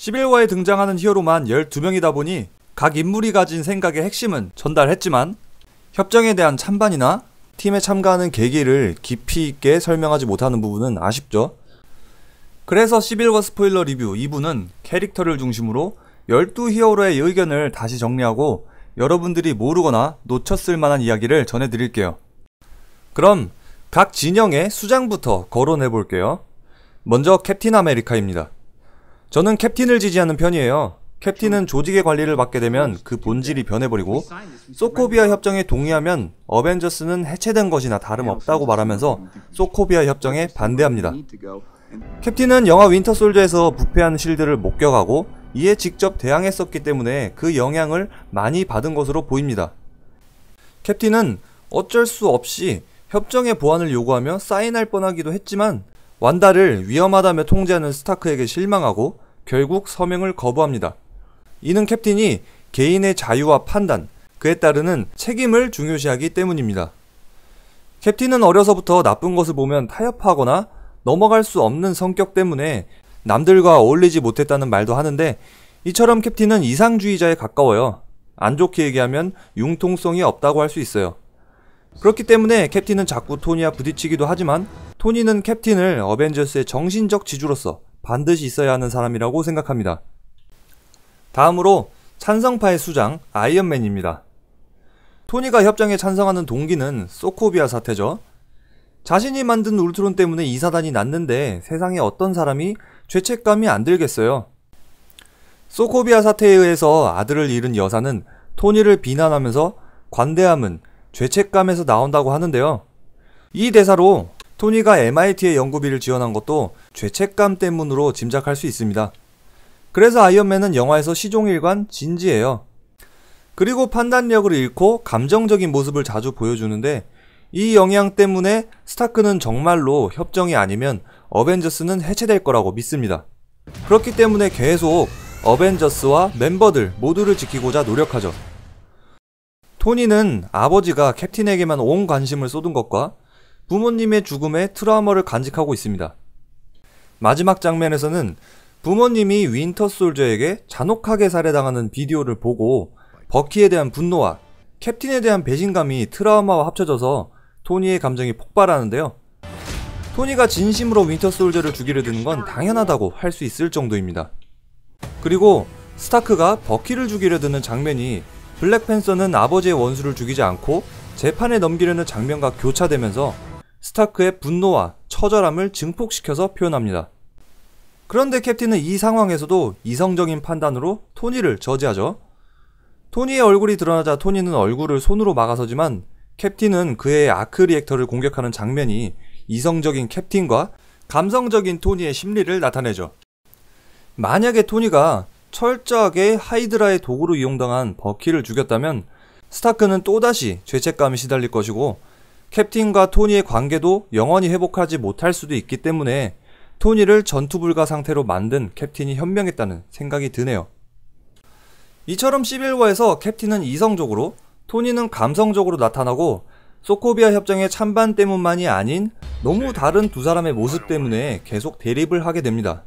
시빌워에 등장하는 히어로만 12명이다 보니 각 인물이 가진 생각의 핵심은 전달했지만 협정에 대한 찬반이나 팀에 참가하는 계기를 깊이 있게 설명하지 못하는 부분은 아쉽죠. 그래서 시빌워 스포일러 리뷰 2부는 캐릭터를 중심으로 12히어로의 의견을 다시 정리하고 여러분들이 모르거나 놓쳤을 만한 이야기를 전해드릴게요. 그럼 각 진영의 수장부터 거론해볼게요. 먼저 캡틴 아메리카입니다. 저는 캡틴을 지지하는 편이에요. 캡틴은 조직의 관리를 받게 되면 그 본질이 변해버리고 소코비아 협정에 동의하면 어벤져스는 해체된 것이나 다름없다고 말하면서 소코비아 협정에 반대합니다. 캡틴은 영화 윈터 솔저에서 부패한 실드를 목격하고 이에 직접 대항했었기 때문에 그 영향을 많이 받은 것으로 보입니다. 캡틴은 어쩔 수 없이 협정의 보완을 요구하며 사인할 뻔하기도 했지만 완다를 위험하다며 통제하는 스타크에게 실망하고 결국 서명을 거부합니다. 이는 캡틴이 개인의 자유와 판단, 그에 따르는 책임을 중요시하기 때문입니다. 캡틴은 어려서부터 나쁜 것을 보면 타협하거나 넘어갈 수 없는 성격 때문에 남들과 어울리지 못했다는 말도 하는데 이처럼 캡틴은 이상주의자에 가까워요. 안 좋게 얘기하면 융통성이 없다고 할 수 있어요. 그렇기 때문에 캡틴은 자꾸 토니와 부딪히기도 하지만 토니는 캡틴을 어벤져스의 정신적 지주로서 반드시 있어야 하는 사람이라고 생각합니다. 다음으로 찬성파의 수장 아이언맨입니다. 토니가 협정에 찬성하는 동기는 소코비아 사태죠. 자신이 만든 울트론 때문에 이 사단이 났는데 세상에 어떤 사람이 죄책감이 안 들겠어요. 소코비아 사태에 의해서 아들을 잃은 여사는 토니를 비난하면서 관대함은 죄책감에서 나온다고 하는데요. 이 대사로 토니가 MIT의 연구비를 지원한 것도 죄책감 때문으로 짐작할 수 있습니다. 그래서 아이언맨은 영화에서 시종일관 진지해요. 그리고 판단력을 잃고 감정적인 모습을 자주 보여주는데 이 영향 때문에 스타크는 정말로 협정이 아니면 어벤져스는 해체될 거라고 믿습니다. 그렇기 때문에 계속 어벤져스와 멤버들 모두를 지키고자 노력하죠. 토니는 아버지가 캡틴에게만 온 관심을 쏟은 것과 부모님의 죽음에 트라우마를 간직하고 있습니다. 마지막 장면에서는 부모님이 윈터 솔저에게 잔혹하게 살해당하는 비디오를 보고 버키에 대한 분노와 캡틴에 대한 배신감이 트라우마와 합쳐져서 토니의 감정이 폭발하는데요. 토니가 진심으로 윈터 솔저를 죽이려 드는 건 당연하다고 할 수 있을 정도입니다. 그리고 스타크가 버키를 죽이려 드는 장면이 블랙팬서는 아버지의 원수를 죽이지 않고 재판에 넘기려는 장면과 교차되면서 스타크의 분노와 처절함을 증폭시켜서 표현합니다. 그런데 캡틴은 이 상황에서도 이성적인 판단으로 토니를 저지하죠. 토니의 얼굴이 드러나자 토니는 얼굴을 손으로 막아서지만 캡틴은 그의 아크 리액터를 공격하는 장면이 이성적인 캡틴과 감성적인 토니의 심리를 나타내죠. 만약에 토니가 철저하게 하이드라의 도구로 이용당한 버키를 죽였다면 스타크는 또다시 죄책감에 시달릴 것이고 캡틴과 토니의 관계도 영원히 회복하지 못할 수도 있기 때문에 토니를 전투불가 상태로 만든 캡틴이 현명했다는 생각이 드네요. 이처럼 시빌워에서 캡틴은 이성적으로 토니는 감성적으로 나타나고 소코비아 협정의 찬반 때문만이 아닌 너무 다른 두 사람의 모습 때문에 계속 대립을 하게 됩니다.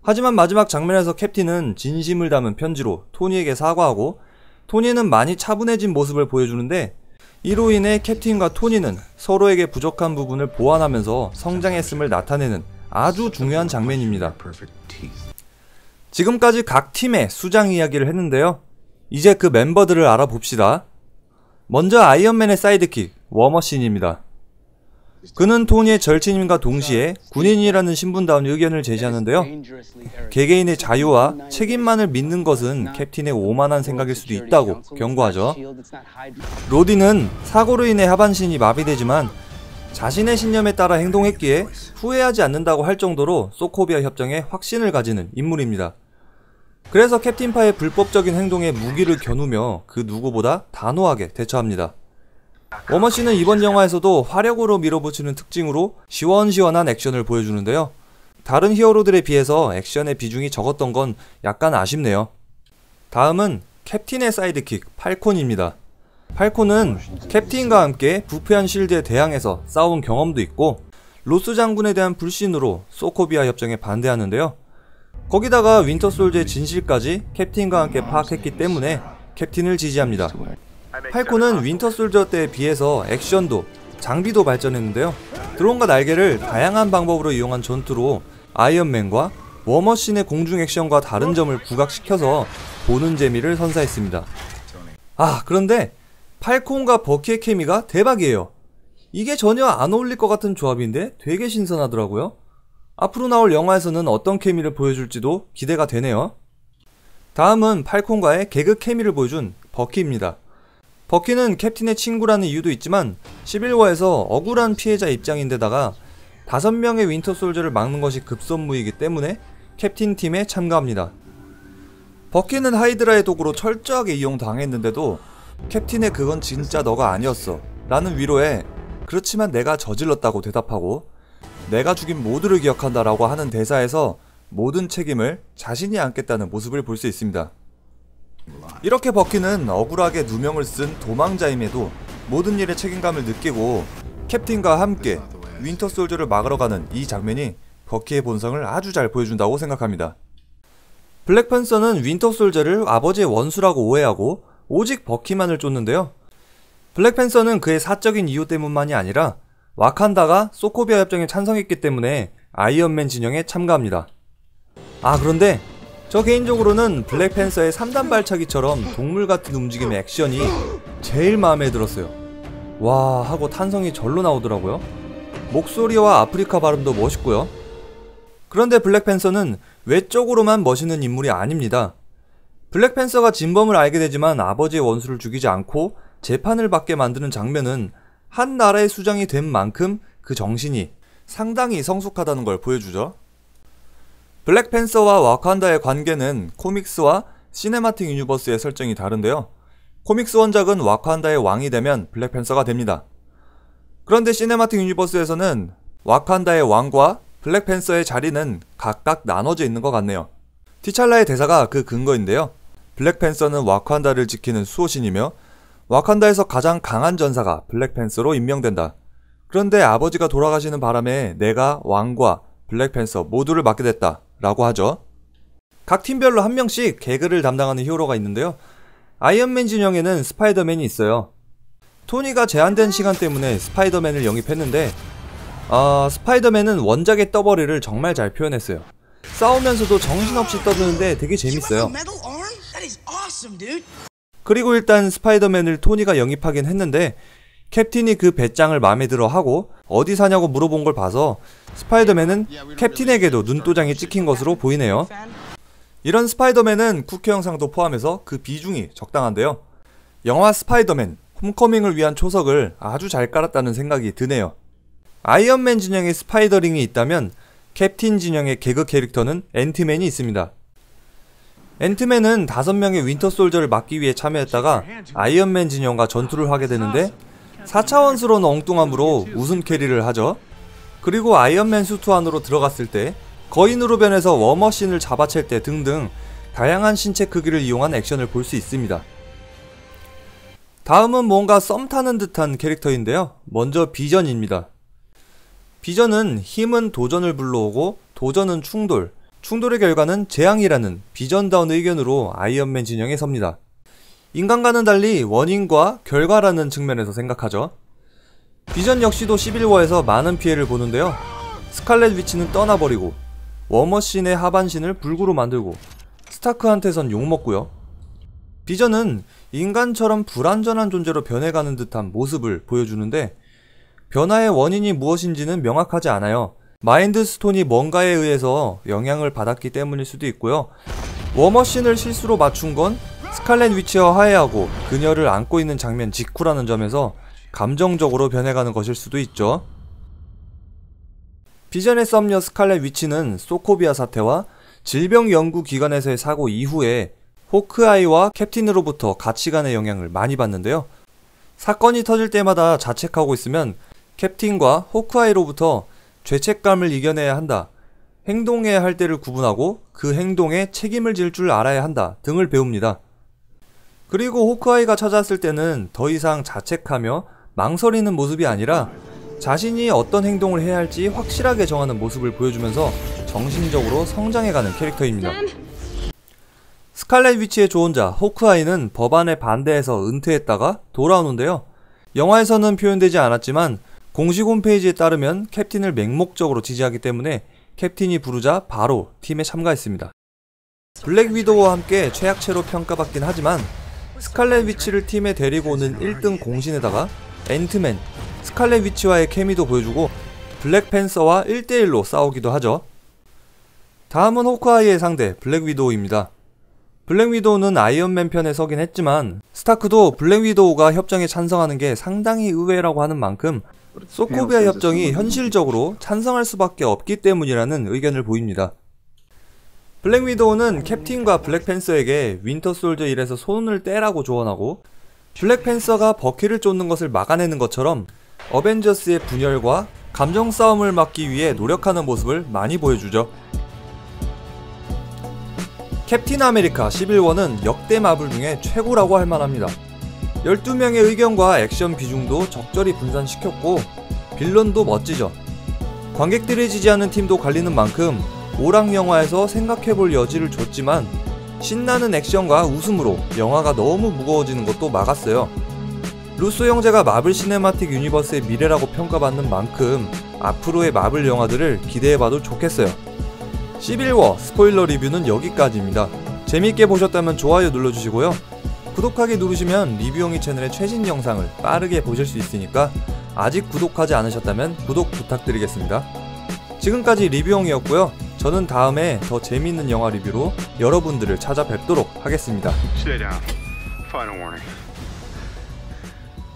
하지만 마지막 장면에서 캡틴은 진심을 담은 편지로 토니에게 사과하고 토니는 많이 차분해진 모습을 보여주는데 이로 인해 캡틴과 토니는 서로에게 부족한 부분을 보완하면서 성장했음을 나타내는 아주 중요한 장면입니다. 지금까지 각 팀의 수장 이야기를 했는데요. 이제 그 멤버들을 알아봅시다. 먼저 아이언맨의 사이드킥 워머신입니다. 그는 토니의 절친임과 동시에 군인이라는 신분다운 의견을 제시하는데요. 개개인의 자유와 책임만을 믿는 것은 캡틴의 오만한 생각일 수도 있다고 경고하죠. 로디는 사고로 인해 하반신이 마비되지만 자신의 신념에 따라 행동했기에 후회하지 않는다고 할 정도로 소코비아 협정에 확신을 가지는 인물입니다. 그래서 캡틴파의 불법적인 행동에 무기를 겨누며 그 누구보다 단호하게 대처합니다. 워머신은 이번 영화에서도 화력으로 밀어붙이는 특징으로 시원시원한 액션을 보여주는데요. 다른 히어로들에 비해서 액션의 비중이 적었던 건 약간 아쉽네요. 다음은 캡틴의 사이드킥 팔콘입니다. 팔콘은 캡틴과 함께 부패한 실드에 대항해서 싸운 경험도 있고 로스 장군에 대한 불신으로 소코비아 협정에 반대하는데요. 거기다가 윈터솔저의 진실까지 캡틴과 함께 파악했기 때문에 캡틴을 지지합니다. 팔콘은 윈터솔저 때에 비해서 액션도 장비도 발전했는데요. 드론과 날개를 다양한 방법으로 이용한 전투로 아이언맨과 워머신의 공중 액션과 다른 점을 부각시켜서 보는 재미를 선사했습니다. 그런데 팔콘과 버키의 케미가 대박이에요. 이게 전혀 안 어울릴 것 같은 조합인데 되게 신선하더라고요. 앞으로 나올 영화에서는 어떤 케미를 보여줄지도 기대가 되네요. 다음은 팔콘과의 개그 케미를 보여준 버키입니다. 버키는 캡틴의 친구라는 이유도 있지만 11화에서 억울한 피해자 입장인데다가 5명의 윈터솔저를 막는 것이 급선무이기 때문에 캡틴 팀에 참가합니다. 버키는 하이드라의 도구로 철저하게 이용당했는데도 캡틴의 "그건 진짜 너가 아니었어" 라는 위로에 "그렇지만 내가 저질렀다고" 대답하고 "내가 죽인 모두를 기억한다" 라고 하는 대사에서 모든 책임을 자신이 안겠다는 모습을 볼 수 있습니다. 이렇게 버키는 억울하게 누명을 쓴 도망자임에도 모든 일에 책임감을 느끼고 캡틴과 함께 윈터솔저를 막으러 가는 이 장면이 버키의 본성을 아주 잘 보여준다고 생각합니다. 블랙팬서는 윈터솔저를 아버지의 원수라고 오해하고 오직 버키만을 쫓는데요. 블랙팬서는 그의 사적인 이유 때문만이 아니라 와칸다가 소코비아 협정에 찬성했기 때문에 아이언맨 진영에 참가합니다. 그런데 저 개인적으로는 블랙팬서의 3단 발차기처럼 동물같은 움직임의 액션이 제일 마음에 들었어요. 와 하고 탄성이 절로 나오더라고요. 목소리와 아프리카 발음도 멋있고요. 그런데 블랙팬서는 외적으로만 멋있는 인물이 아닙니다. 블랙팬서가 진범을 알게 되지만 아버지의 원수를 죽이지 않고 재판을 받게 만드는 장면은 한 나라의 수장이 된 만큼 그 정신이 상당히 성숙하다는 걸 보여주죠. 블랙팬서와 와칸다의 관계는 코믹스와 시네마틱 유니버스의 설정이 다른데요. 코믹스 원작은 와칸다의 왕이 되면 블랙팬서가 됩니다. 그런데 시네마틱 유니버스에서는 와칸다의 왕과 블랙팬서의 자리는 각각 나눠져 있는 것 같네요. 티찰라의 대사가 그 근거인데요. 블랙팬서는 와칸다를 지키는 수호신이며 와칸다에서 가장 강한 전사가 블랙팬서로 임명된다. 그런데 아버지가 돌아가시는 바람에 내가 왕과 블랙팬서 모두를 맡게 됐다 라고 하죠. 각 팀별로 한 명씩 개그를 담당하는 히어로가 있는데요. 아이언맨 진영에는 스파이더맨이 있어요. 토니가 제한된 시간 때문에 스파이더맨을 영입했는데 스파이더맨은 원작의 떠버리를 정말 잘 표현했어요. 싸우면서도 정신없이 떠드는데 되게 재밌어요. 그리고 일단 스파이더맨을 토니가 영입하긴 했는데 캡틴이 그 배짱을 마음에 들어 하고 어디 사냐고 물어본 걸 봐서 스파이더맨은 캡틴에게도 눈도장이 찍힌 것으로 보이네요. 이런 스파이더맨은 쿠키 영상도 포함해서 그 비중이 적당한데요. 영화 스파이더맨 홈커밍을 위한 초석을 아주 잘 깔았다는 생각이 드네요. 아이언맨 진영의 스파이더링이 있다면 캡틴 진영의 개그 캐릭터는 앤트맨이 있습니다. 앤트맨은 5명의 윈터솔저를 막기 위해 참여했다가 아이언맨 진영과 전투를 하게 되는데 4차원스러운 엉뚱함으로 우승 캐리를 하죠. 그리고 아이언맨 수트 안으로 들어갔을 때, 거인으로 변해서 워머신을 잡아챌 때 등등 다양한 신체 크기를 이용한 액션을 볼 수 있습니다. 다음은 뭔가 썸 타는 듯한 캐릭터인데요. 먼저 비전입니다. 비전은 힘은 도전을 불러오고 도전은 충돌, 충돌의 결과는 재앙이라는 비전다운 의견으로 아이언맨 진영에 섭니다. 인간과는 달리 원인과 결과라는 측면에서 생각하죠. 비전 역시도 11화에서 많은 피해를 보는데요. 스칼렛 위치는 떠나버리고 워머신의 하반신을 불구로 만들고 스타크한테선 욕먹고요. 비전은 인간처럼 불완전한 존재로 변해가는 듯한 모습을 보여주는데 변화의 원인이 무엇인지는 명확하지 않아요. 마인드 스톤이 뭔가에 의해서 영향을 받았기 때문일 수도 있고요. 워머신을 실수로 맞춘 건 스칼렛 위치와 화해하고 그녀를 안고 있는 장면 직후라는 점에서 감정적으로 변해가는 것일 수도 있죠. 비전의 썸녀 스칼렛 위치는 소코비아 사태와 질병연구기관에서의 사고 이후에 호크아이와 캡틴으로부터 가치관의 영향을 많이 받는데요. 사건이 터질 때마다 자책하고 있으면 캡틴과 호크아이로부터 죄책감을 이겨내야 한다, 행동해야 할 때를 구분하고 그 행동에 책임을 질 줄 알아야 한다 등을 배웁니다. 그리고 호크아이가 찾아왔을 때는 더 이상 자책하며 망설이는 모습이 아니라 자신이 어떤 행동을 해야 할지 확실하게 정하는 모습을 보여주면서 정신적으로 성장해가는 캐릭터입니다. 스칼렛 위치의 조언자 호크아이는 법안에 반대해서 은퇴했다가 돌아오는데요. 영화에서는 표현되지 않았지만 공식 홈페이지에 따르면 캡틴을 맹목적으로 지지하기 때문에 캡틴이 부르자 바로 팀에 참가했습니다. 블랙 위도우와 함께 최약체로 평가받긴 하지만 스칼렛 위치를 팀에 데리고 오는 1등 공신에다가 앤트맨, 스칼렛 위치와의 케미도 보여주고 블랙팬서와 1대1로 싸우기도 하죠. 다음은 호크아이의 상대 블랙 위도우입니다. 블랙 위도우는 아이언맨 편에 서긴 했지만 스타크도 블랙 위도우가 협정에 찬성하는 게 상당히 의외라고 하는 만큼 소코비아 협정이 현실적으로 찬성할 수밖에 없기 때문이라는 의견을 보입니다. 블랙 위도우는 캡틴과 블랙팬서에게 윈터 솔저 1에서 손을 떼라고 조언하고 블랙팬서가 버키를 쫓는 것을 막아내는 것처럼 어벤져스의 분열과 감정 싸움을 막기 위해 노력하는 모습을 많이 보여주죠. 캡틴 아메리카 시빌워는 역대 마블 중에 최고라고 할 만합니다. 12명의 의견과 액션 비중도 적절히 분산시켰고 빌런도 멋지죠. 관객들이 지지하는 팀도 갈리는 만큼 오락 영화에서 생각해볼 여지를 줬지만 신나는 액션과 웃음으로 영화가 너무 무거워지는 것도 막았어요. 루소 형제가 마블 시네마틱 유니버스의 미래라고 평가받는 만큼 앞으로의 마블 영화들을 기대해봐도 좋겠어요. 시빌워 스포일러 리뷰는 여기까지입니다. 재미있게 보셨다면 좋아요 눌러주시고요. 구독하기 누르시면 리뷰용이 채널의 최신 영상을 빠르게 보실 수 있으니까 아직 구독하지 않으셨다면 구독 부탁드리겠습니다. 지금까지 리뷰용이었고요. 저는 다음에 더 재미있는 영화 리뷰로 여러분들을 찾아뵙도록 하겠습니다. Stay down. Final warning.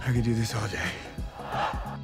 I could do this all day.